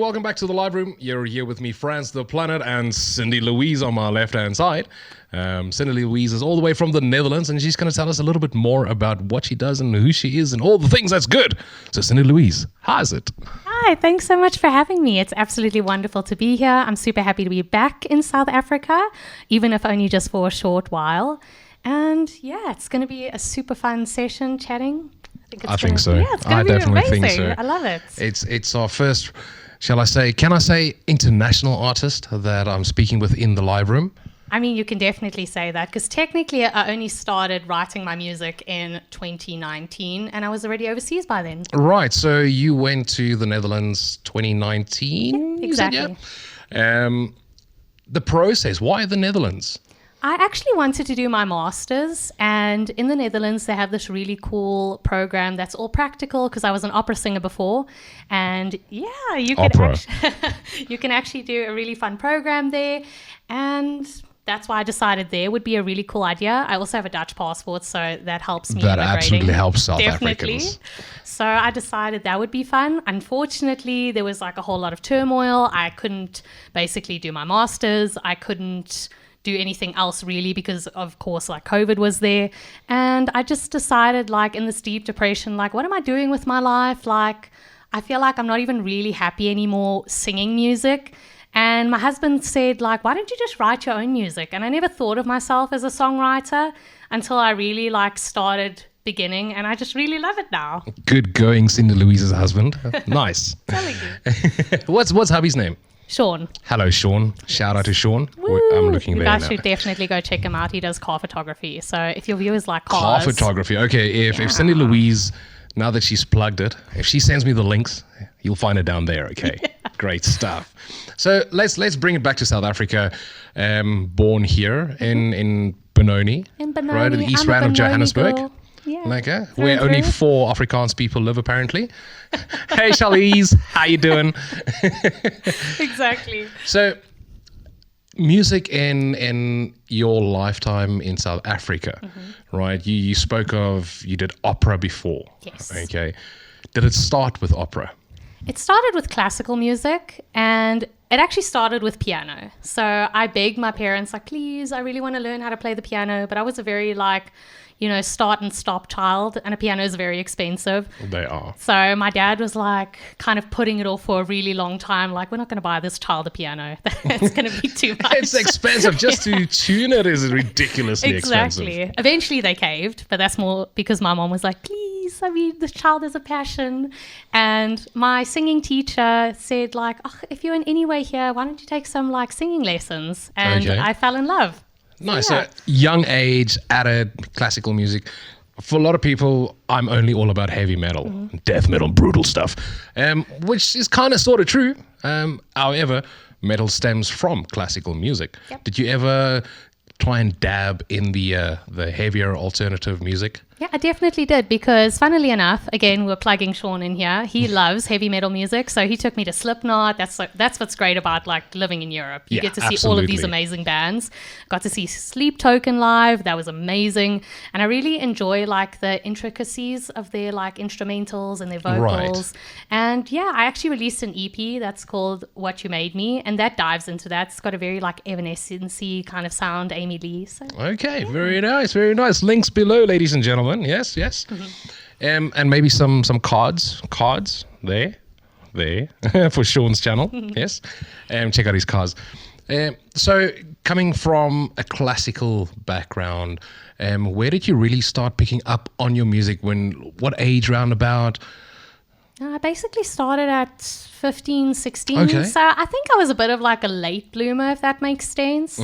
welcome back to the live room. You're here with me, Franz, the Planet, and Cindy-Louise on my left-hand side. Cindy-Louise is all the way from the Netherlands, and she's going to tell us a little bit more about what she does and who she is and all the things that's good. So, Cindy-Louise, how is it? Hi, thanks so much for having me. It's absolutely wonderful to be here. I'm super happy to be back in South Africa, even if only just for a short while. And yeah, it's going to be a super fun session chatting. I think so. Yeah, it's going to be definitely amazing. think so. I love it. It's our first, can I say international artist that I'm speaking with in the live room? I mean, you can definitely say that because technically I only started writing my music in 2019 and I was already overseas by then. Right. So you went to the Netherlands 2019? Yeah, exactly. The process, why the Netherlands? I actually wanted to do my master's, and in the Netherlands they have this really cool program that's all practical because I was an opera singer before, and yeah, you can actually do a really fun program there, and that's why I decided there would be a really cool idea. I also have a Dutch passport, so that helps me. That absolutely helps South Definitely. Africans. So I decided that would be fun. Unfortunately, there was like a whole lot of turmoil. I couldn't basically do my master's. I couldn't do anything else really because of course like COVID was there, and I just decided like in this deep depression, like what am I doing with my life? Like I feel like I'm not even really happy anymore singing music. And my husband said like, why don't you just write your own music? And I never thought of myself as a songwriter until I really like started beginning, and I just really love it now. Good going, Cindy-Louise's husband. Nice. Telling you. What's hubby's name? Sean. Hello, Sean. Shout out to Sean. Woo. I'm looking there now. You guys now. should definitely go check him out. He does car photography. So if your viewers like Car cars. photography. Okay, if Cindy-Louise, now that she's plugged it, if she sends me the links, you'll find it down there, okay? Yeah. Great stuff. So let's bring it back to South Africa. Born here in Benoni. In Benoni. Right, at the east round of Johannesburg. Girl. Yeah. Okay. Where only 4 Afrikaans people live, apparently. Hey, Charlize, how you doing? Exactly. So, music in your lifetime in South Africa, right? You spoke of, you did opera before. Yes. Okay. Did it start with opera? It started with classical music, and it actually started with piano. So I begged my parents, like, please, I really want to learn how to play the piano. But I was a very start and stop child, and a piano is very expensive. They are. So my dad was like kind of putting it off for a really long time. Like, we're not going to buy this child a piano. That's going to be too much. It's expensive. Just to tune it is ridiculously expensive. Exactly. Eventually they caved, but that's more because my mom was like, please, I mean, the child has a passion. And my singing teacher said like, oh, if you're in any way here, why don't you take some like singing lessons? And I fell in love. Nice. Yeah. So young age, added classical music. For a lot of people, I'm only all about heavy metal, death metal, brutal stuff, which is kind of sort of true. However, metal stems from classical music. Yep. Did you ever try and dab in the heavier alternative music? Yeah, I definitely did because funnily enough, again, we're plugging Sean in here. He loves heavy metal music. So he took me to Slipknot. That's what's great about like living in Europe. You get to see all of these amazing bands. Got to see Sleep Token live. That was amazing. And I really enjoy like the intricacies of their like instrumentals and their vocals. Right. And yeah, I actually released an EP that's called What You Made Me. And that dives into that. It's got a very like Evanescence-y kind of sound, Amy Lee. So, okay, yeah. Very nice, very nice. Links below, ladies and gentlemen. Yes. And maybe some cards there for Sean's channel. Yes. Check out his cards. So coming from a classical background, where did you really start picking up on your music? What age roundabout? I basically started at 15, 16. Okay. So I think I was a bit of like a late bloomer, if that makes sense.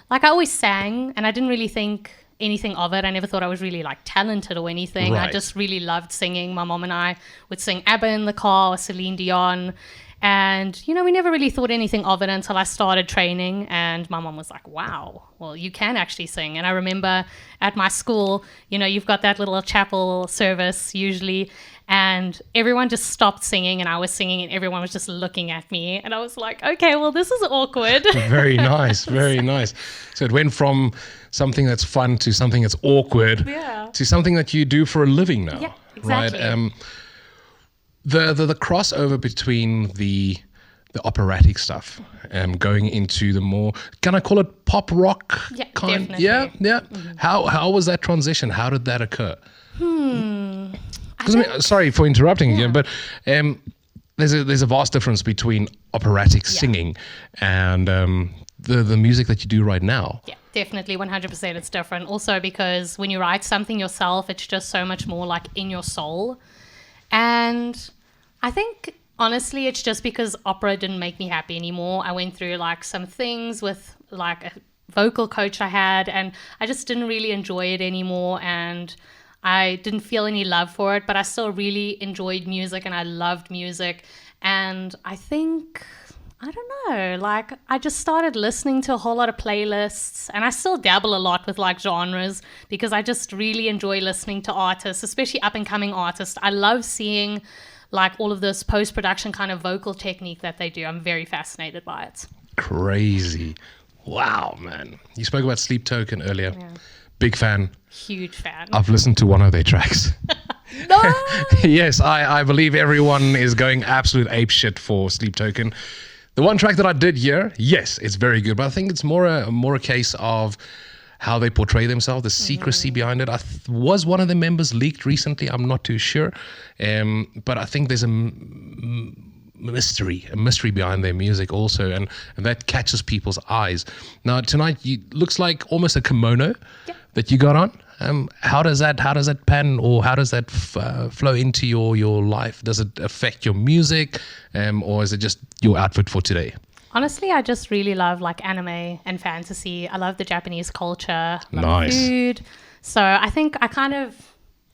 Like I always sang and I didn't really think anything of it. I never thought I was really like talented or anything. Right. I just really loved singing. My mom and I would sing ABBA in the car or Celine Dion. And, we never really thought anything of it until I started training. And my mom was like, wow, well, you can actually sing. And I remember at my school, you've got that little chapel service usually. And everyone just stopped singing and I was singing and everyone was just looking at me. And I was like, okay, well, this is awkward. Very nice. Very nice. So it went from something that's fun to something that's awkward to something that you do for a living now. Yeah, exactly. Right? The crossover between the the operatic stuff, going into the more, can I call it pop rock Yeah, kind? definitely. Yeah. How was that transition? How did that occur? Sorry for interrupting again, but there's a vast difference between operatic singing and the music that you do right now. Yeah, definitely 100% it's different. Also because when you write something yourself, it's just so much more like in your soul. And I think honestly it's just because opera didn't make me happy anymore. I went through like some things with like a vocal coach I had, and I just didn't really enjoy it anymore, and I didn't feel any love for it, but I still really enjoyed music and I loved music. And I think, I don't know, like I just started listening to a whole lot of playlists, and I still dabble a lot with like genres because I just really enjoy listening to artists, especially up and coming artists. I love seeing like all of this post-production kind of vocal technique that they do. I'm very fascinated by it. Crazy. Wow, man. You spoke about Sleep Token earlier. Yeah. Big fan. Huge fan. I've listened to one of their tracks. No! Yes, I believe everyone is going absolute ape shit for Sleep Token. The one track that I did hear, yes, it's very good, but I think it's more a case of how they portray themselves, the secrecy behind it. Was one of the members leaked recently? I'm not too sure. But I think there's a mystery behind their music also, and that catches people's eyes. Now tonight, looks like almost a kimono that you got on. How does that pan, or how does that flow into your life? Does it affect your music, or is it just your outfit for today? Honestly, I just really love like anime and fantasy. I love the Japanese culture, Nice. food. So I think I kind of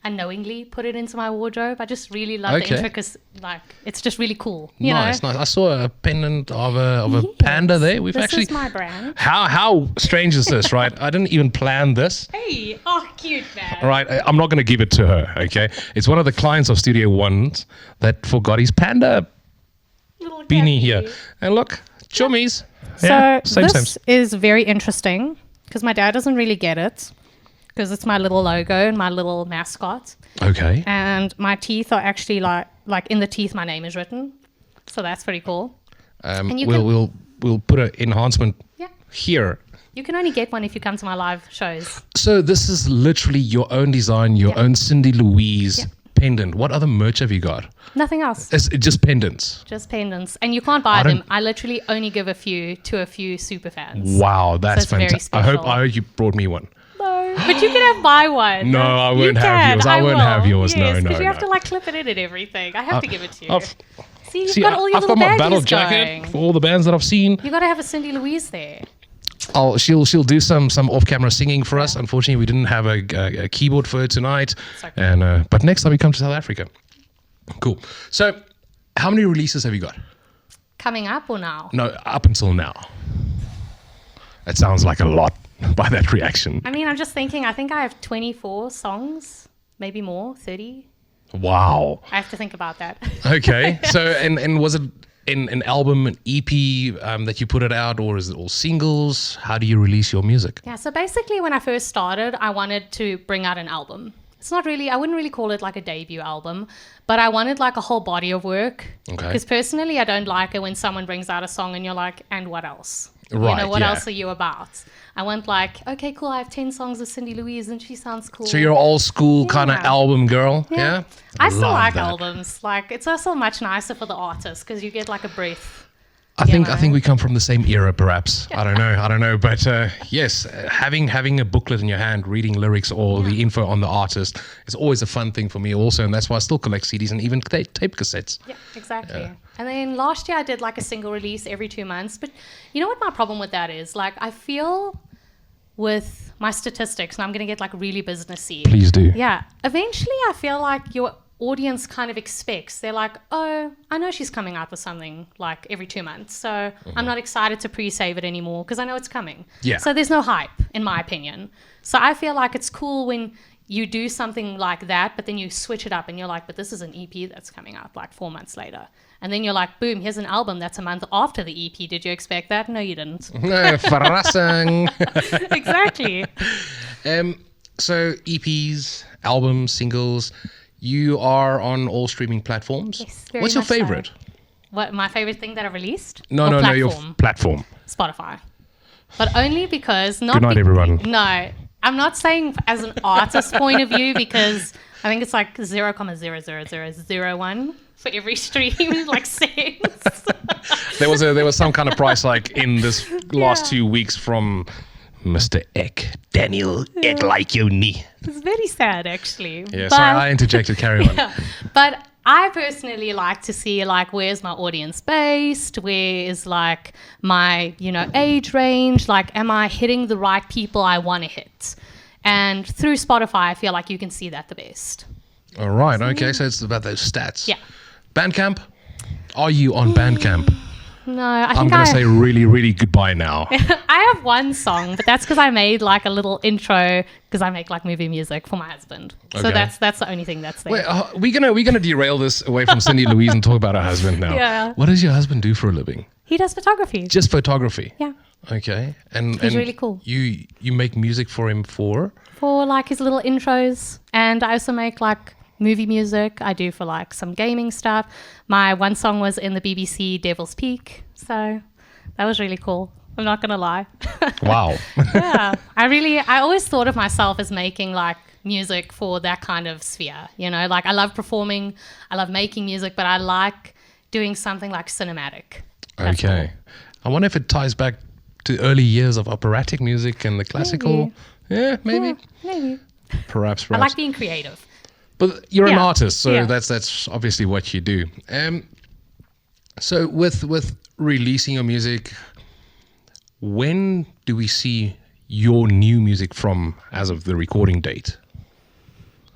unknowingly put it into my wardrobe. I just really love the intricacies. Like, it's just really cool. Nice. I saw a pendant of a panda there. This is my brand. How strange is this, right? I didn't even plan this. Hey, oh, cute man. All right, I'm not going to give it to her, okay? It's one of the clients of Studio One's that forgot his panda Little beanie cappy. here. And look, chummies. So Yeah, same. this is very interesting because my dad doesn't really get it because it's my little logo and my little mascot. Okay. And my teeth are actually like in the teeth my name is written. So that's pretty cool. And you We'll put an enhancement here. You can only get one if you come to my live shows. So this is literally your own design, your own Cindy-Louise pendant. What other merch have you got? Nothing else. It's just pendants. Just pendants. And you can't buy them. I literally only give a few to a few super fans. Wow, that's So it's very fantastic. I hope you brought me one. No, but you can buy one. No, I won't You have can. yours. I won't will. have yours. Yes, No, because you have no. to like clip it in and everything. I have to give it to you. You've See, got all your I've little got my battle baggies jacket going. for all the bands that I've seen. You got to have a Cindy-Louise there. She'll do some off-camera singing for us. Unfortunately, we didn't have a keyboard for her tonight. Okay. And but next time we come to South Africa. Cool. So, how many releases have you got? Coming up or now? No, up until now. That sounds like a lot by that reaction. I mean, I'm just thinking, I think I have 24 songs, maybe more, 30. Wow. I have to think about that. Okay. So, and was it an album, an EP that you put it out, or is it all singles? How do you release your music? Yeah, so basically when I first started, I wanted to bring out an album. It's not really, I wouldn't really call it like a debut album, but I wanted like a whole body of work. Okay. Because personally, I don't like it when someone brings out a song and you're like, and what else? Right, You know, what yeah. else are you about? I want like, okay, cool, I have 10 songs of Cindy-Louise and she sounds cool. So you're an old school kind of Yeah. album girl, yeah? I still Love like that. albums. Like, it's also much nicer for the artist because you get like a breath. I think we come from the same era, perhaps. I don't know. But yes, having a booklet in your hand, reading lyrics or the info on the artist is always a fun thing for me also, and that's why I still collect CDs and even tape cassettes. Yeah, exactly. And then last year I did like a single release every 2 months. But you know what my problem with that is? Like, I feel with my statistics, and I'm going to get like really businessy. Please do. Yeah. Eventually I feel like your audience kind of expects. They're like, oh, I know she's coming out with something like every 2 months. So I'm not excited to pre-save it anymore because I know it's coming. Yeah. So there's no hype, in my opinion. So I feel like it's cool when you do something like that, but then you switch it up and you're like, but this is an EP that's coming out like 4 months later. And then you're like, boom, here's an album that's a month after the EP. Did you expect that? No, you didn't. Verrassing. Exactly. So EPs, albums, singles, you are on all streaming platforms. Yes, very What's your much so. favorite? What my favorite thing that I've released? No, Or no, no, your platform. Spotify. But only because Good night, everyone. No, I'm not saying as an artist point of view, because I think it's like 0.00001 for every stream, like cents. There was some kind of price like in this last 2 weeks from Mr. Ek, Daniel Ek like you knee. It's very sad, actually. Yeah, sorry, I interjected. Carry on. Yeah, but I personally like to see like where's my audience based, where is like my age range, like am I hitting the right people I want to hit? And through Spotify, I feel like you can see that the best. All right. Okay. So it's about those stats. Yeah. Bandcamp. Are you on Bandcamp? No, I'm going to say really, really goodbye now. I have one song, but that's because I made like a little intro because I make like movie music for my husband. So Okay. that's the only thing that's there. Wait, we're gonna derail this away from Cindy-Louise and talk about her husband now. Yeah. What does your husband do for a living? He does photography. Just photography. Yeah. Okay. And He's really cool. You make music for him for? For like his little intros, and I also make like movie music. I do for like some gaming stuff. My one song was in the BBC Devil's Peak, so that was really cool. I'm not gonna lie. Wow. Yeah, I always thought of myself as making like music for that kind of sphere. Like I love performing, I love making music, but I like doing something like cinematic. That's Okay. I wonder if it ties back to early years of operatic music and the classical. Yeah, maybe. Yeah, maybe. Perhaps. I like being creative. But you're an Yeah. artist, so Yeah. that's obviously what you do. So with releasing your music, when do we see your new music from as of the recording date?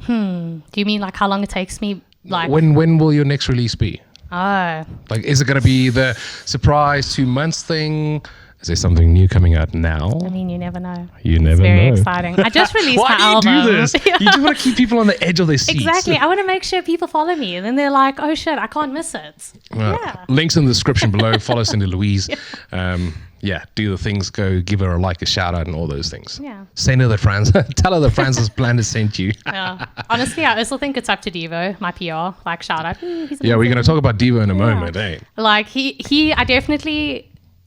Do you mean like how long it takes me? Like When will your next release be? oh, Like, is it going to be the surprise 2 months thing? Is there something new coming out now? I mean, you never know. You never It's very know. exciting. I just released Why my do you album. do this? You just want to keep people on the edge of their seats. Exactly. I want to make sure people follow me, and then they're like, "Oh shit, I can't miss it." Yeah. Links in the description below. Follow Cindy-Louise. Do the things. Go give her a like, a shout out, and all those things. Yeah. Send her the Franz. Tell her the Francis Planet sent you. Yeah. Honestly, I also think it's up to Devo, my PR. Like, shout out. He's Yeah, we're amazing. going to talk about Devo in a moment, eh? Like I definitely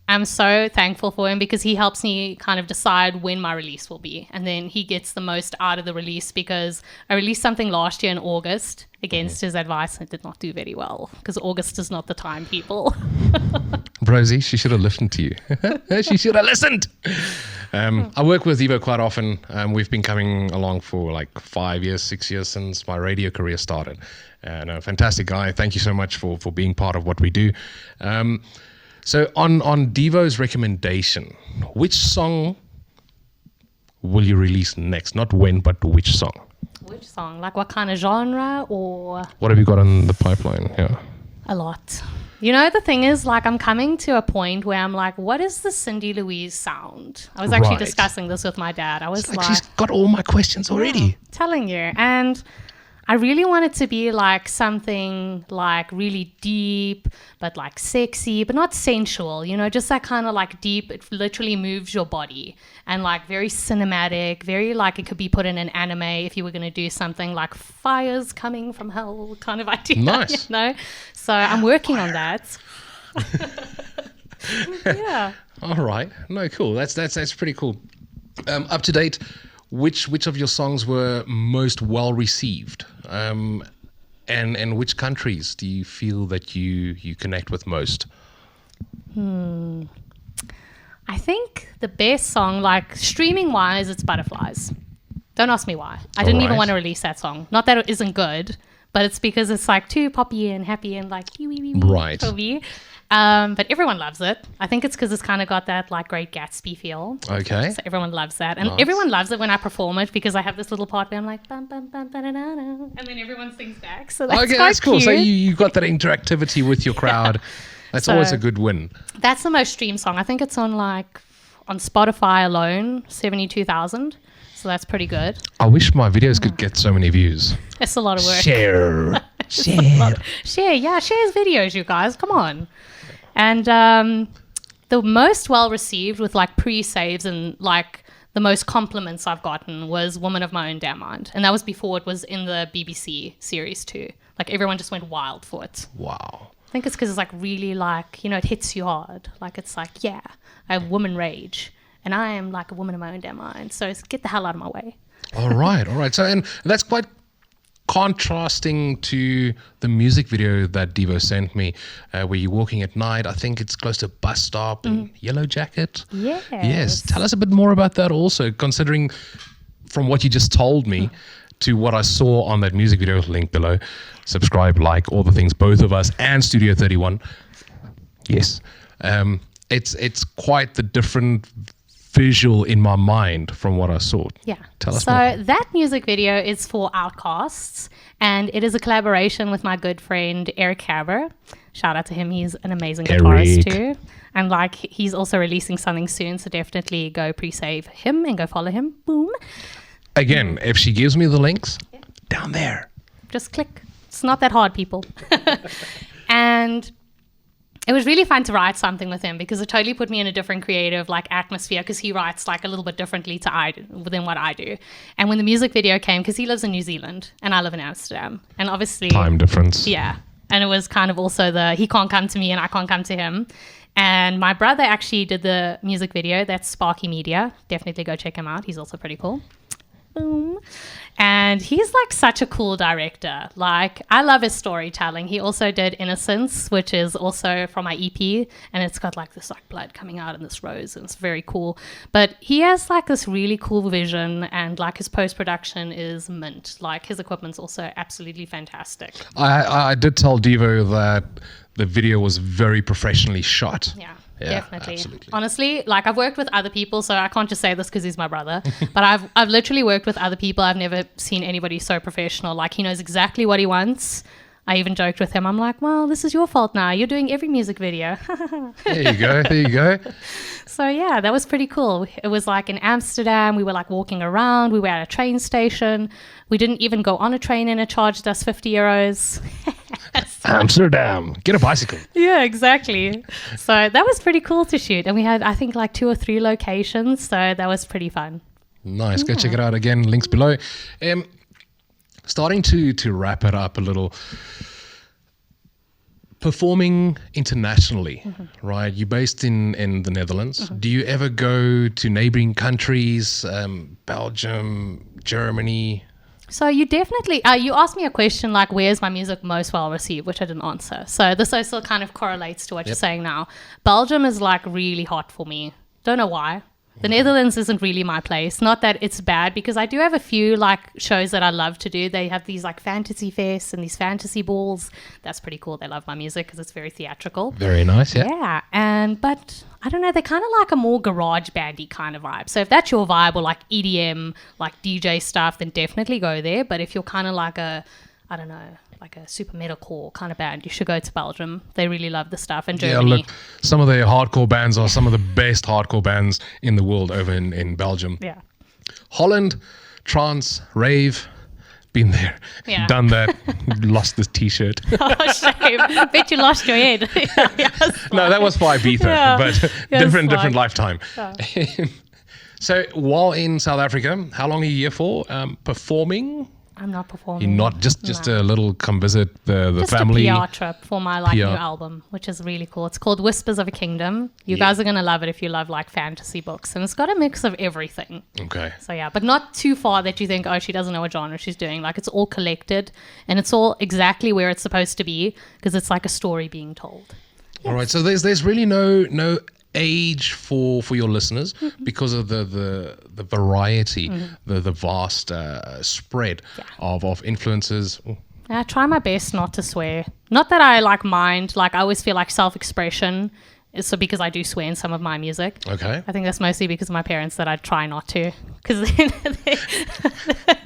am so thankful for him because he helps me kind of decide when my release will be. And then he gets the most out of the release because I released something last year in August against his advice and it did not do very well because August is not the time, people. Rosie, she should have listened to you. She should have listened. I work with Devo quite often. We've been coming along for like 5 years, 6 years since my radio career started. And a fantastic guy. Thank you so much for being part of what we do. So on Devo's recommendation, which song will you release next? Not when, but which song? Which song? Like what kind of genre or What have you got on the pipeline? Yeah. a lot? The thing is, like, I'm coming to a point where I'm like, what is the Cindy-Louise sound? I was actually Right. discussing this with my dad. I was like She's got all my questions already. telling you. And I really want it to be like something like really deep, but like sexy, but not sensual, just that kind of like deep, it literally moves your body and like very cinematic, very like it could be put in an anime if you were going to do something like fires coming from hell kind of idea. Nice. So I'm working on that. Yeah. All right. No, cool. That's pretty cool. Up to date, which of your songs were most well received? And which countries do you feel that you connect with most? I think the best song, like streaming wise, it's Butterflies. Don't ask me why. I didn't even Alright. want to release that song. Not that it isn't good, but it's because it's like too poppy and happy and like wee, wee, wee, wee Right. for me. But everyone loves it. I think it's because it's kind of got that like Great Gatsby feel. Okay. So everyone loves that. And Nice. everyone loves it when I perform it because I have this little part where I'm like, bum, bum, bum, ba-da-da-da, and then everyone sings back. So that's Okay, quite that's cool. cute. So you got that interactivity with your crowd. That's always So- a good win. That's the most streamed song. I think it's on Spotify alone, 72,000. So that's pretty good. I wish my videos could get so many views. It's a lot of work. Share. Shares videos, you guys. Come on. And the most well received with like pre-saves and like the most compliments I've gotten was Woman of My Own Damn Mind. And that was before it was in the BBC series too. Like everyone just went wild for it. Wow. think it's because it's like really like, it hits you hard. Like it's like, yeah, I have woman rage. And I am like a woman of my own damn mind. So get the hell out of my way. All right. So, and that's quite contrasting to the music video that Devo sent me, where you're walking at night. I think it's close to a bus stop in Yellow Jacket. Yes. Tell us a bit more about that also, considering from what you just told me to what I saw on that music video, link below. Subscribe, like, all the things, both of us and Studio 31. Yes. It's quite the different visual in my mind from what I saw. Yeah. Tell us more. So that music video is for Outcasts, and it is a collaboration with my good friend Eric Haber. Shout out to him. He's an amazing guitarist too. And like he's also releasing something soon, so definitely go pre-save him and go follow him. Boom. Again, if she gives me the links, down there. Just click. It's not that hard, people. And it was really fun to write something with him because it totally put me in a different creative like atmosphere, because he writes like a little bit differently than what I do. And when the music video came, because he lives in New Zealand and I live in Amsterdam, and obviously time difference. Yeah. And it was kind of also he can't come to me and I can't come to him. And my brother actually did the music video. That's Sparky Media. Definitely go check him out. He's also pretty cool. Boom. And he's like such a cool director. Like I love his storytelling. He also did Innocence, which is also from my EP, and it's got like this like blood coming out in this rose, and it's very cool. But he has like this really cool vision, and like his post-production is mint. Like his equipment's also absolutely fantastic. I did tell Devo that the video was very professionally shot. Yeah, definitely. Absolutely. Honestly, like I've worked with other people, so I can't just say this because he's my brother, but I've literally worked with other people. I've never seen anybody so professional. Like he knows exactly what he wants. I even joked with him. I'm like, well, this is your fault now. You're doing every music video. There you go. So yeah, that was pretty cool. It was like in Amsterdam. We were like walking around. We were at a train station. We didn't even go on a train, and it charged us 50 euros. Amsterdam, get a bicycle. Yeah, exactly. So that was pretty cool to shoot. And we had, I think, like 2 or 3 locations. So that was pretty fun. Nice. Go check it out again. Links below. Starting to wrap it up a little. Performing internationally, right? You're based in the Netherlands. Do you ever go to neighboring countries, Belgium, Germany? So you definitely, you asked me a question like, where's my music most well received, which I didn't answer. So this also kind of correlates to what you're saying now. Belgium is like really hot for me. Don't know why. The Netherlands isn't really my place. Not that it's bad, because I do have a few like shows that I love to do. They have these like fantasy fests and these fantasy balls. That's pretty cool. They love my music because it's very theatrical. Very nice, yeah. Yeah, but I don't know, they're kind of like a more garage bandy kind of vibe. So if that's your vibe, or like EDM, like DJ stuff, then definitely go there. But if you're kind of like a, I don't know, like a super metalcore kind of band, you should go to Belgium. They really love the stuff. And Germany. Yeah, look, some of their hardcore bands are some of the best hardcore bands in the world over in Belgium. Yeah. Holland, trance, rave, been there, done that, lost this t-shirt. Oh, shame. Bet you lost your head. No, that was for Ibiza, but different lifetime. Yeah. So while in South Africa, how long are you here for? Performing? I'm not performing. You're not just a little come visit the just family. Just a PR trip for my new album, which is really cool. It's called Whispers of a Kingdom. You guys are gonna love it if you love like fantasy books, and it's got a mix of everything. Okay. So yeah, but not too far that you think, oh, she doesn't know what genre she's doing. Like it's all collected, and it's all exactly where it's supposed to be, because it's like a story being told. Yes. All right. So there's really no age for your listeners, because of the variety, the vast spread of influences. I try my best not to swear. Not that I like mind. Like I always feel like self-expression is so, because I do swear in some of my music. Okay. I think that's mostly because of my parents that I try not to, because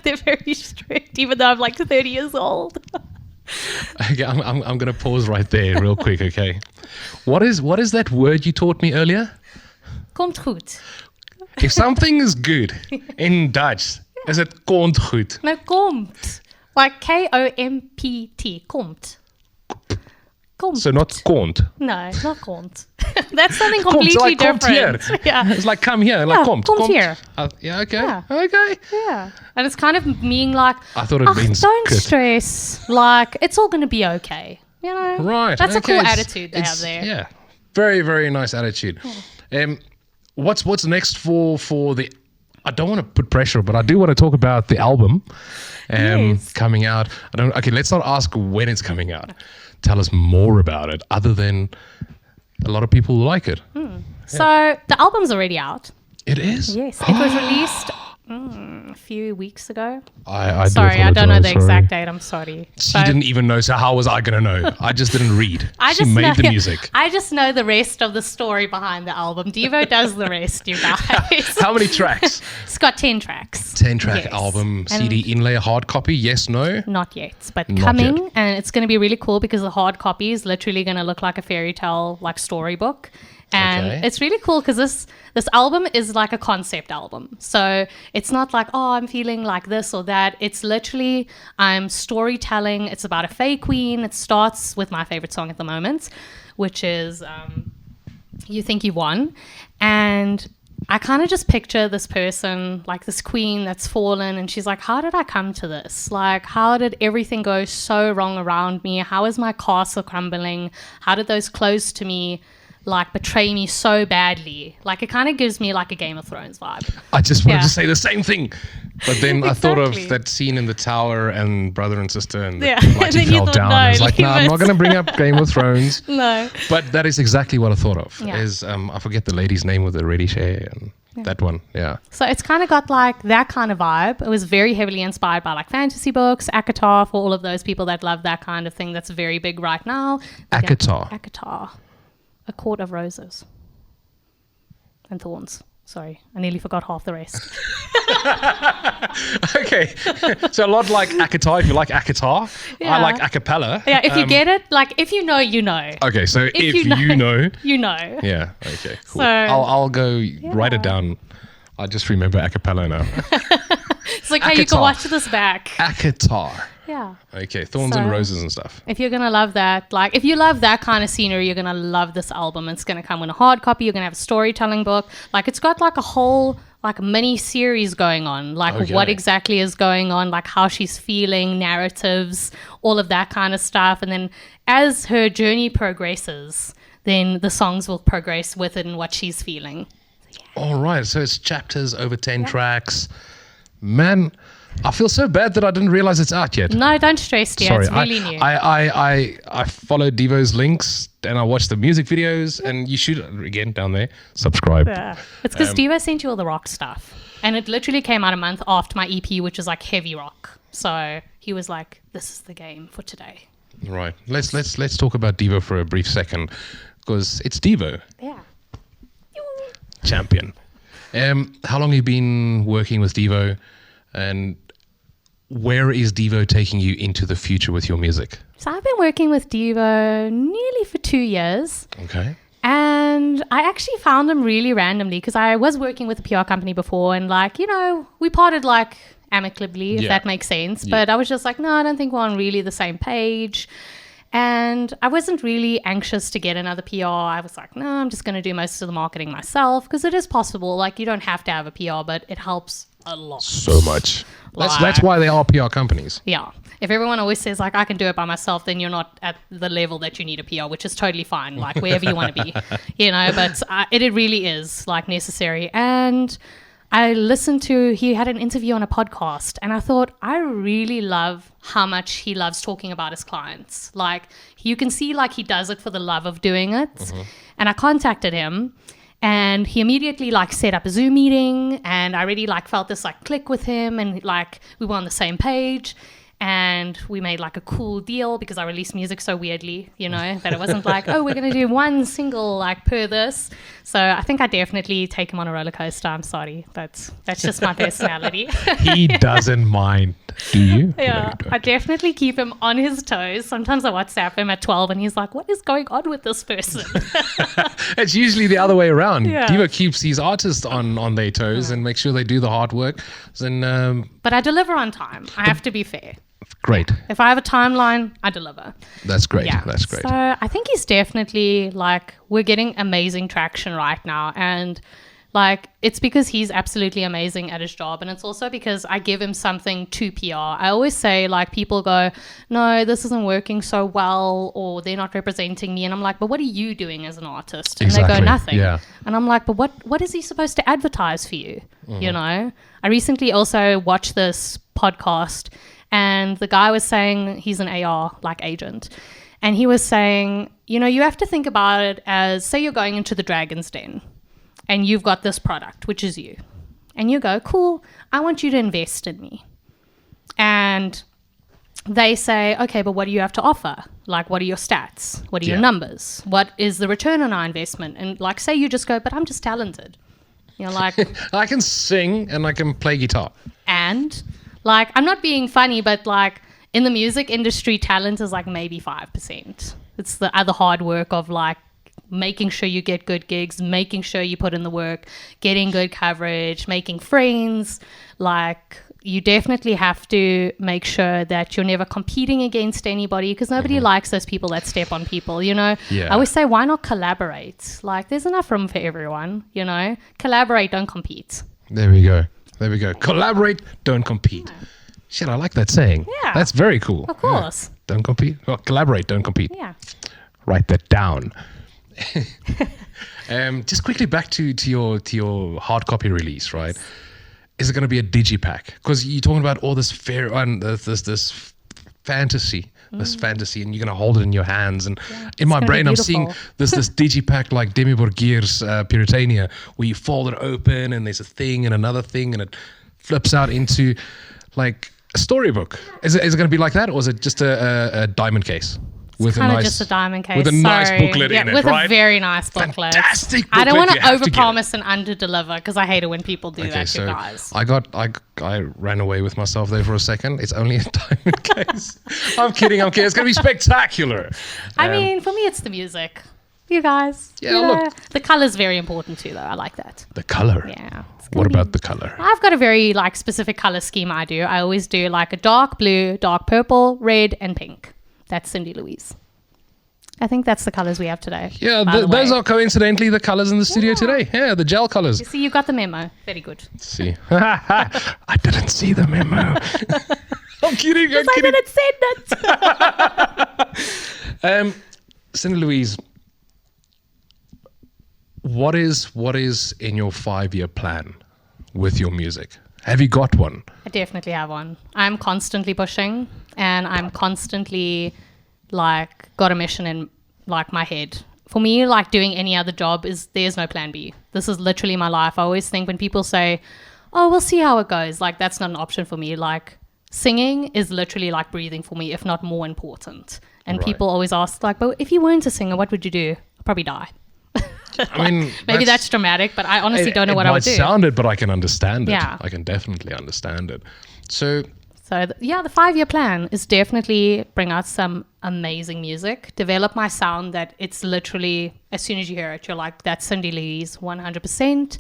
they're very strict, even though I'm like 30 years old. Okay, I'm gonna pause right there real quick. Okay, what is that word you taught me earlier? Komt goed. If something is good in Dutch, is it komt goed? No, komt. Like K-O-M-P-T. Komt. Komt. So not kont. No, not komt. That's something completely different. Here. Yeah. It's like come here, like komt here. Yeah, okay. Yeah. Okay. Yeah. And it's kind of meaning like, I thought it means don't good. stress. Like, it's all going to be okay. You know, Right. That's a okay, cool it's- attitude they have there. Yeah. Very, very nice attitude. What's next for the? I don't want to put pressure, but I do want to talk about the album Yes. coming out. Okay, let's not ask when it's coming out. Tell us more about it, other than a lot of people like it. So the album's already out. It is. Yes, it was released a few weeks ago. I Sorry, I don't know the exact date. I'm sorry. She But didn't even know, so how was I going to know? I just didn't read. She made the music. I just know the rest of the story behind the album. Devo does the rest, you guys. How many tracks? It's got 10 tracks. 10-track Yes. album, And CD inlay, hard copy, yes, no? Not yet, but Not coming. yet. And it's going to be really cool because the hard copy is literally going to look like a fairy tale, like storybook. And Okay. it's really cool because this album is like a concept album. So it's not like, oh, I'm feeling like this or that. It's literally, I'm storytelling. It's about a fae queen. It starts with my favorite song at the moment, which is You Think You Won. And I kind of just picture this person, like this queen that's fallen, and she's like, how did I come to this? Like, how did everything go so wrong around me? How is my castle crumbling? How did those close to me like betray me so badly? Like, it kind of gives me like a Game of Thrones vibe. I just wanted Yeah. to say the same thing. But then I thought of Exactly. that scene in the tower and brother and sister and Yeah. the lighting And then you fell thought, down. no, I was like, no, I'm leave not it. going to bring up Game of Thrones. No. But that is exactly what I thought of. Yeah. Is I forget the lady's name with the reddish hair and that one. Yeah. So it's kind of got like that kind of vibe. It was very heavily inspired by like fantasy books, ACOTAR, for all of those people that love that kind of thing that's very big right now. ACOTAR. ACOTAR. A Court of Roses. And Thorns. Sorry, I nearly forgot half the rest. Okay. So a lot like ACOTAR, if you like ACOTAR. Yeah. I like a cappella. Yeah, if you get it, like if you know, you know. Okay, so if you you know. You know. Yeah, okay, cool. So- I'll go write it down. I just remember a cappella now. It's like how you can ACOTAR. watch this back. ACOTAR. Yeah. Okay, thorns and So- roses and stuff. If you're gonna love that, like if you love that kind of scenery, you're gonna love this album. It's gonna come in a hard copy. You're gonna have a storytelling book. Like it's got like a whole like mini series going on. Like Okay. what exactly is going on, like how she's feeling, narratives, all of that kind of stuff. And then as her journey progresses, then the songs will progress with it and what she's feeling. All right, so it's chapters over 10 tracks. Man, I feel so bad that I didn't realize it's out yet. No, don't stress, dear. Sorry, It's really new. I followed Devo's links and I watched the music videos, and you should, again, down there, subscribe. Yeah. It's because Devo sent you all the rock stuff. And it literally came out a month after my EP, which is like heavy rock. So he was like, this is the game for today. Right, let's talk about Devo for a brief second, because it's Devo, Yeah. champion. How long have you been working with Devo, and where is Devo taking you into the future with your music? So I've been working with Devo nearly for 2 years. Okay. And I actually found him really randomly because I was working with a PR company before, and like, you know, we parted like amicably, if Yeah. that makes sense. But I was just like, no, I don't think we're on really the same page. And I wasn't really anxious to get another PR. I was like, no, I'm just going to do most of the marketing myself, because it is possible. Like, you don't have to have a PR, but it helps a lot. So much. That's Like- why they are PR companies. Yeah. If everyone always says, like, I can do it by myself, then you're not at the level that you need a PR, which is totally fine, like, wherever you want to be, you know, but it really is, like, necessary. And I listened to, he had an interview on a podcast, and I thought, I really love how much he loves talking about his clients. Like, you can see, like, he does it for the love of doing it. And I contacted him, and he immediately like set up a Zoom meeting, and I really like felt this like click with him, and like we were on the same page, and we made like a cool deal because I released music so weirdly, you know, that it wasn't like, oh, we're going to do one single like per this. So I think I definitely take him on a roller coaster. I'm sorry, but that's just my personality. He doesn't mind. Do you? Yeah, No, you don't. I definitely keep him on his toes. Sometimes I WhatsApp him at 12 and he's like, what is going on with this person? It's usually the other way around. Yeah. Devo keeps his artists on their toes and make sure they do the hard work. Then But I deliver on time. I have to be fair. great. If I have a timeline, I deliver. That's great. Yeah. That's great. So I think he's definitely like, we're getting amazing traction right now. And Like, it's because he's absolutely amazing at his job. And it's also because I give him something to PR. I always say, like, people go, no, this isn't working so well, or they're not representing me. And I'm like, but what are you doing as an artist? And they go, nothing. Yeah. And I'm like, but what is he supposed to advertise for you? You know? I recently also watched this podcast, and the guy was saying he's an AR, like, agent. And he was saying, you know, you have to think about it as, say you're going into the Dragon's Den and you've got this product, which is you. And you go, cool, I want you to invest in me. And they say, okay, but what do you have to offer? Like, what are your stats? What are your numbers? What is the return on our investment? And like, say you just go, but I'm just talented. You're like, I can sing and I can play guitar. And like, I'm not being funny, but like, in the music industry, talent is like maybe 5%. It's the other hard work of like making sure you get good gigs, making sure you put in the work, getting good coverage, making friends. Like, you definitely have to make sure that you're never competing against anybody, because nobody likes those people that step on people, you know? Yeah. I always say, why not collaborate? Like, there's enough room for everyone, you know? Collaborate, don't compete. There we go. Collaborate, don't compete. Shit, I like that saying. Yeah. That's very cool. Of course. Yeah. Don't compete. Well, collaborate, don't compete. Yeah. Write that down. Just quickly back to your hard copy release, right? Is it going to be a digipack? Because you're talking about all this this fantasy, and you're going to hold it in your hands. And in my brain, I'm seeing this digipack like Demi Borgir's Puritania, where you fold it open and there's a thing and another thing, and it flips out into like a storybook. Is it going to be like that, or is it just a diamond case? It's kind of just a diamond case. With a nice booklet in it, with right? a very nice booklet. Fantastic booklet. I don't want to You have to overpromise and underdeliver, because I hate it when people do that to so guys. I ran away with myself there for a second. It's only a diamond case. I'm kidding. It's going to be spectacular. I mean, for me, it's the music. You guys. Yeah, you know, look. the color's very important too, though. I like that. The color. Yeah. What about the color? I've got a very like specific color scheme I do. I always do like a dark blue, dark purple, red, and pink. That's Cindy-Louise. I think that's the colors we have today. Yeah, those are coincidentally the colors in the studio today. Yeah, the gel colors. You see, you got the memo. Very good. Let's see. I didn't see the memo. I'm kidding. I didn't send it. Cindy-Louise, what is in your 5-year plan with your music? Have you got one? I definitely have one. I'm constantly pushing, and I'm constantly like got a mission in like my head. For me, like doing any other job there's no plan B. This is literally my life. I always think when people say, oh, we'll see how it goes, like that's not an option for me. Like singing is literally like breathing for me, if not more important. And people always ask like, but if you weren't a singer, what would you do? I'd probably die. I mean, maybe that's dramatic, but I honestly don't know what I would do. It might sound it, but I can understand it. Yeah. I can definitely understand it. So the 5-year plan is definitely bring out some amazing music, develop my sound that it's literally, as soon as you hear it, you're like, that's Cindy-Louise 100%.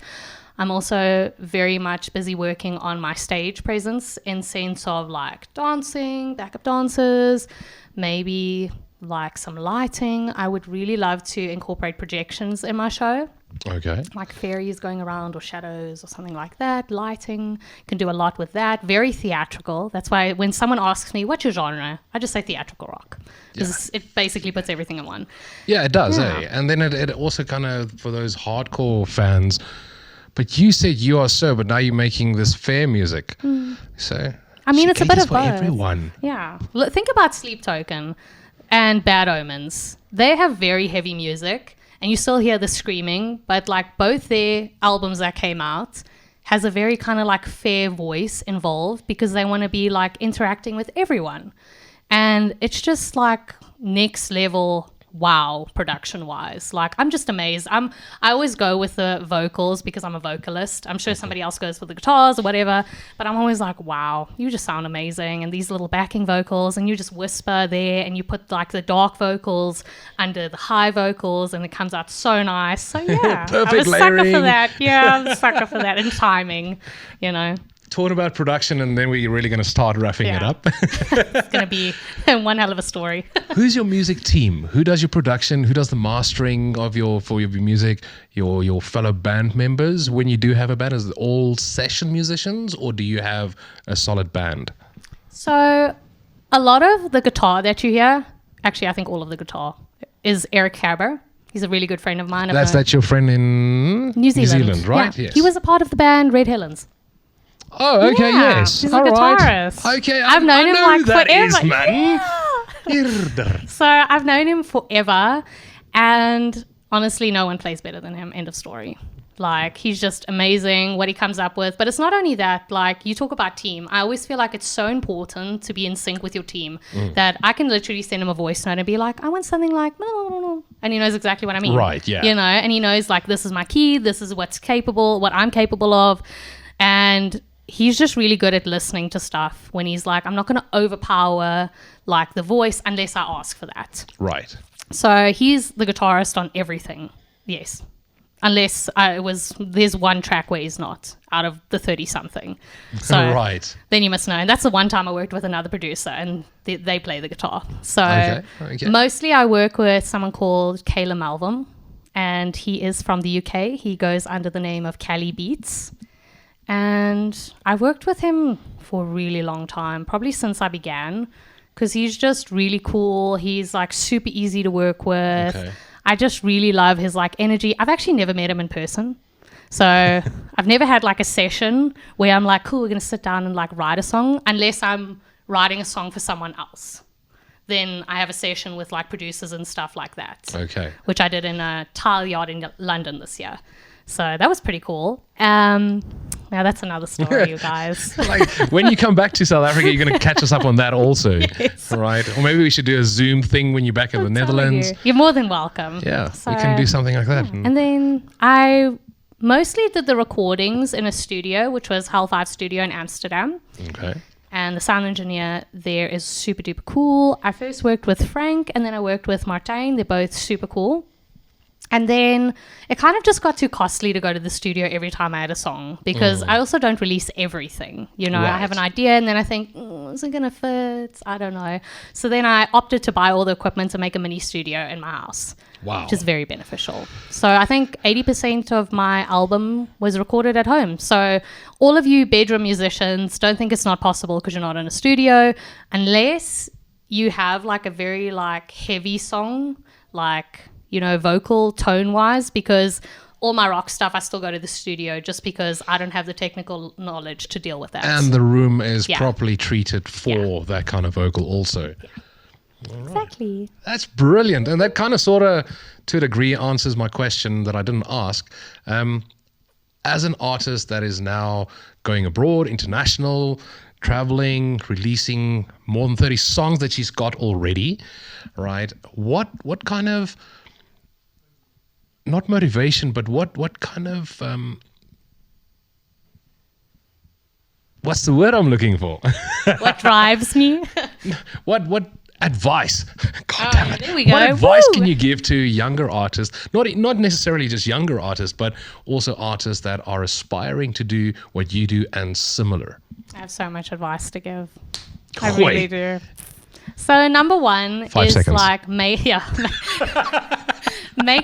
I'm also very much busy working on my stage presence in sense of like dancing, backup dancers, maybe like some lighting. I would really love to incorporate projections in my show. Okay. Like fairies going around or shadows or something like that. Lighting, can do a lot with that. Very theatrical. That's why when someone asks me, what's your genre? I just say theatrical rock. Because it basically puts everything in one. Yeah, it does, eh? And then it also kind of, for those hardcore fans, but you said you are so, but now you're making this fair music. So, I mean, it's a bit of both. Everyone. Yeah. Think about Sleep Token and Bad Omens. They have very heavy music. And you still hear the screaming, but like both their albums that came out has a very kind of like fair voice involved, because they want to be like interacting with everyone. And it's just like next level wow production wise. Like I'm just amazed. I always go with the vocals because I'm a vocalist. I'm sure somebody else goes for the guitars or whatever, but I'm always like, wow, you just sound amazing. And these little backing vocals, and you just whisper there, and you put like the dark vocals under the high vocals, and it comes out so nice. So yeah, Perfect I'm a layering. sucker for that. Yeah, I'm a sucker for that. And timing, you know. talking about production, and then we're really going to start wrapping it Yeah. up. It's going to be one hell of a story. Who's your music team? Who does your production? Who does the mastering of your music? Your fellow band members. When you do have a band, is it all session musicians, or do you have a solid band? So a lot of the guitar that you hear, actually I think all of the guitar, is Eric Kerber. He's a really good friend of mine. That's your friend in New Zealand, right? Yeah. Yes. He was a part of the band Red Helens. Oh, okay, Yeah, yes. he's a All right. guitarist. Okay, I've known I him know like who that forever. is, man. Yeah. So I've known him forever, and honestly, no one plays better than him. End of story. Like, he's just amazing what he comes up with. But it's not only that, like, you talk about team. I always feel like it's so important to be in sync with your team that I can literally send him a voice note and be like, I want something like, no. And he knows exactly what I mean. Right, yeah. You know, and he knows, like, this is my key, this is what I'm capable of. And he's just really good at listening to stuff when he's like, I'm not going to overpower, like, the voice unless I ask for that. Right. So he's the guitarist on everything. Yes. Unless there's one track where he's not out of the 30 something. So Right. then you must know. And that's the one time I worked with another producer and they play the guitar. So Okay. mostly I work with someone called Kayla Malcolm, and he is from the UK. He goes under the name of Cali Beats. And I worked with him for a really long time, probably since I began, because he's just really cool. He's like super easy to work with. Okay. I just really love his like energy. I've actually never met him in person. So I've never had like a session where I'm like, cool, we're going to sit down and like write a song, unless I'm writing a song for someone else. Then I have a session with like producers and stuff like that. Okay. Which I did in a tile yard in London this year. So that was pretty cool. Now that's another story, you guys. Like, when you come back to South Africa, you're going to catch us up on that also. Yes. Right. Or maybe we should do a Zoom thing when you're back in the Netherlands. You're more than welcome. Yeah, So- we can do something like that. And then I mostly did the recordings in a studio, which was Hal 5 Studio in Amsterdam. Okay. And the sound engineer there is super duper cool. I first worked with Frank, and then I worked with Martijn. They're both super cool. And then it kind of just got too costly to go to the studio every time I had a song, because I also don't release everything. You know, I have an idea and then I think, is it going to fit? I don't know. So then I opted to buy all the equipment to make a mini studio in my house. Wow. Which is very beneficial. So I think 80% of my album was recorded at home. So all of you bedroom musicians, don't think it's not possible because you're not in a studio, unless you have like a very like heavy song, like, you know, vocal tone wise, because all my rock stuff, I still go to the studio just because I don't have the technical knowledge to deal with that. And the room is Yeah. properly treated for that kind of vocal also. Exactly. That's brilliant. And that kind of sort of, to a degree, answers my question that I didn't ask. As an artist that is now going abroad, international, traveling, releasing more than 30 songs that she's got already, right? What kind of, not motivation, but what kind of, what's the word I'm looking for? What drives me? What advice? God damn it. There we go. What advice Woo! can you give to younger artists? Not necessarily just younger artists, but also artists that are aspiring to do what you do and similar. I have so much advice to give. I Oi. really do. So number one 5 is seconds. like, make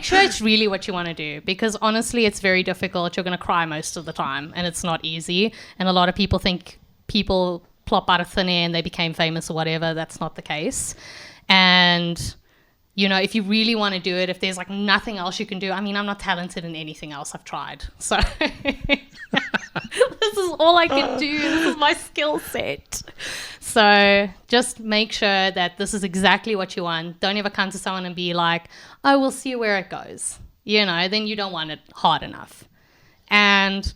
sure it's really what you want to do, because honestly, it's very difficult. You're going to cry most of the time, and it's not easy. And a lot of people think people plop out of thin air and they became famous or whatever. That's not the case. And you know, if you really want to do it, if there's like nothing else you can do, I mean, I'm not talented in anything else I've tried. So this is all I can do. This is my skill set. So just make sure that this is exactly what you want. Don't ever come to someone and be like, oh, we'll see where it goes. You know, then you don't want it hard enough. And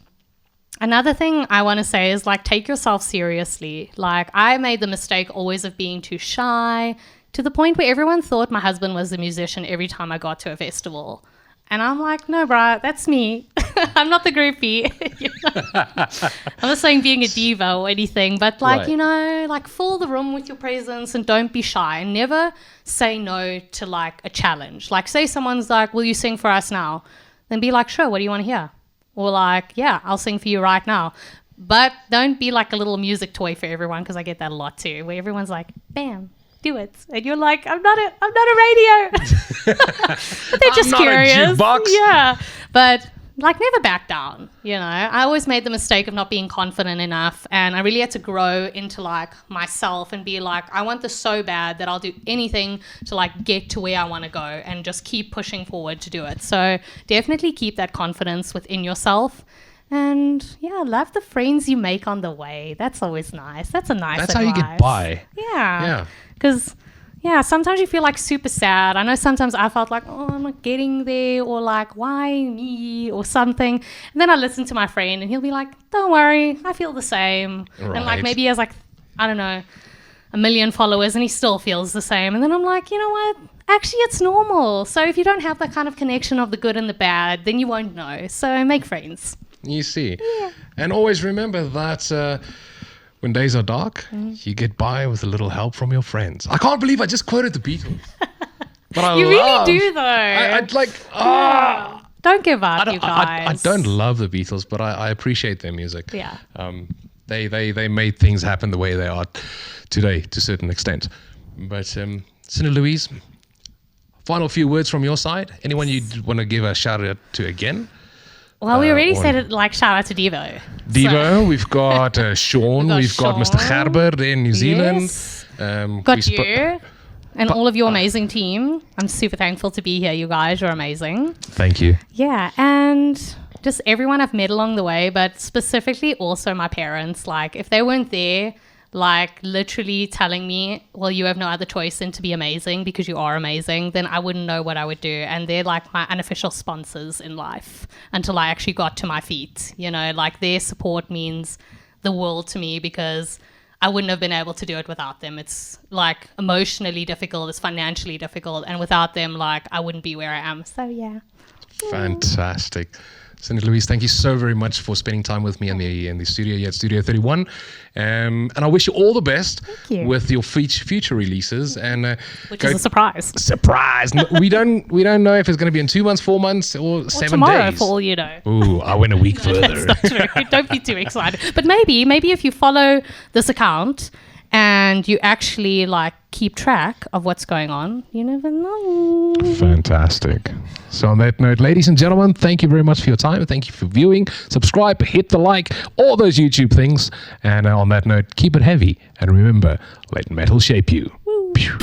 another thing I want to say is like, take yourself seriously. Like, I made the mistake always of being too shy, to the point where everyone thought my husband was a musician every time I got to a festival. And I'm like, no, bruh, that's me. I'm not the groupie. You know? I'm not saying being a diva or anything, but like, Right. you know, like fill the room with your presence and don't be shy. And never say no to like a challenge. Like, say someone's like, will you sing for us now? Then be like, sure, what do you want to hear? Or like, yeah, I'll sing for you right now. But don't be like a little music toy for everyone, because I get that a lot too, where everyone's like, bam, do it. And you're like, I'm not a radio. But they're just I'm not a curious. jukebox. Yeah. But like, never back down, you know. I always made the mistake of not being confident enough, and I really had to grow into like myself and be like, I want this so bad that I'll do anything to like get to where I want to go, and just keep pushing forward to do it. So definitely keep that confidence within yourself. And yeah, love the friends you make on the way. That's always nice. That's a nice That's advice. how you get by. Yeah. Because yeah, sometimes you feel like super sad. I know sometimes I felt like, oh, I'm not getting there, or like, why me, or something. And then I listen to my friend and he'll be like, don't worry, I feel the same. And like Right. maybe he has like, I don't know, 1 million followers and he still feels the same. And then I'm like, you know what? Actually, it's normal. So if you don't have that kind of connection of the good and the bad, then you won't know. So make friends. You see. And always remember that when days are dark, you get by with a little help from your friends. I can't believe I just quoted the Beatles. But I You love, really do, though. I'd like, Don't give up, you I guys. don't love the Beatles, but I appreciate their music. Yeah. They made things happen the way they are today to a certain extent. But Cindy-Louise, final few words from your side. Anyone you'd want to give a shout out to again? Well, we already or- said it, like, shout out to Devo. Devo, we've got Sean, We've we've got got Mr. Sean. Gerber there in New Zealand. Yes. We Got sp- you and all of your amazing team. I'm super thankful to be here, you guys. You're amazing. Thank you. Yeah, and just everyone I've met along the way, but specifically also my parents. Like, if they weren't there, like literally telling me, well, you have no other choice than to be amazing because you are amazing, then I wouldn't know what I would do. And they're like my unofficial sponsors in life until I actually got to my feet. You know, like their support means the world to me, because I wouldn't have been able to do it without them. It's like emotionally difficult, it's financially difficult, and without them, like I wouldn't be where I am. So yeah. Fantastic. Cindy-Louise, thank you so very much for spending time with me in the studio here at Studio 31. And I wish you all the best you. with your future releases. And Which is a surprise. surprise. No, we don't know if it's going to be in 2 months, 4 months, or 7 Tomorrow, days. for all you know. Ooh, I went a week That's further. not true. Don't be too excited. But maybe if you follow this account and you actually like keep track of what's going on, you never know. Fantastic. So on that note, ladies and gentlemen, thank you very much for your time. Thank you for viewing. Subscribe, hit the like, all those YouTube things. And on that note, keep it heavy. And remember, let metal shape you. Pew.